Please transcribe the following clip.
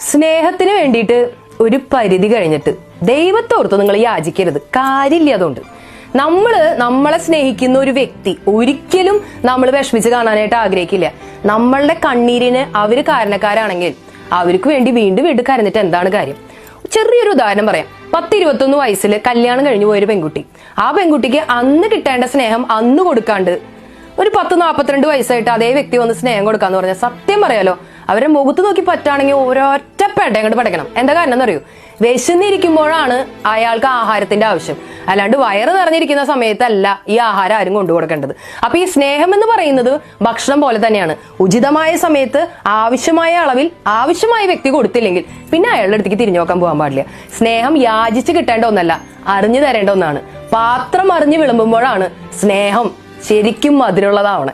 സ്നേഹത്തിന് വേണ്ടിയിട്ട് ഒരു പരിധി കഴിഞ്ഞിട്ട് ദൈവത്തോർത്ത് നിങ്ങൾ യാചിക്കരുത്, കാര്യമില്ല. അതുകൊണ്ട് നമ്മളെ സ്നേഹിക്കുന്ന ഒരു വ്യക്തി ഒരിക്കലും നമ്മൾ വിഷമിച്ച് കാണാനായിട്ട് ആഗ്രഹിക്കില്ല. നമ്മളുടെ കണ്ണീരിന് അവര് കാരണക്കാരാണെങ്കിൽ അവർക്ക് വേണ്ടി വീണ്ടും വീണ്ടും കരഞ്ഞിട്ട് എന്താണ് കാര്യം? ചെറിയൊരു ഉദാഹരണം പറയാം. 10-21 വയസ്സിൽ കല്യാണം കഴിഞ്ഞു പോയൊരു പെൺകുട്ടി, ആ പെൺകുട്ടിക്ക് അന്ന് കിട്ടേണ്ട സ്നേഹം അന്ന് കൊടുക്കാണ്ട് ഒരു 10-42 വയസ്സായിട്ട് അതേ വ്യക്തി വന്ന് സ്നേഹം കൊടുക്കാന്ന് പറഞ്ഞാൽ സത്യം പറയാലോ, അവരെ മുഖത്ത് നോക്കി പറ്റുകയാണെങ്കിൽ ഒരൊറ്റ പെടയങ്ങോട്ട് പടയ്ക്കണം. എന്താ കാരണം എന്നറിയോ? വിശന്നിരിക്കുമ്പോഴാണ് അയാൾക്ക് ആഹാരത്തിന്റെ ആവശ്യം, അല്ലാണ്ട് വയറ് നിറഞ്ഞിരിക്കുന്ന സമയത്തല്ല ഈ ആഹാരം ആരും കൊണ്ടു കൊടുക്കേണ്ടത്. അപ്പൊ ഈ സ്നേഹം എന്ന് പറയുന്നത് ഭക്ഷണം പോലെ തന്നെയാണ്. ഉചിതമായ സമയത്ത് ആവശ്യമായ അളവിൽ ആവശ്യമായ വ്യക്തി കൊടുത്തില്ലെങ്കിൽ പിന്നെ അയാളുടെ അടുത്തേക്ക് തിരിഞ്ഞു നോക്കാൻ പോകാൻ പാടില്ല. സ്നേഹം യാചിച്ച് കിട്ടേണ്ട ഒന്നല്ല, അറിഞ്ഞു തരേണ്ട ഒന്നാണ്. പാത്രം അറിഞ്ഞു വിളമ്പുമ്പോഴാണ് സ്നേഹം ശരിക്കും മധുരമുള്ളതാവണേ.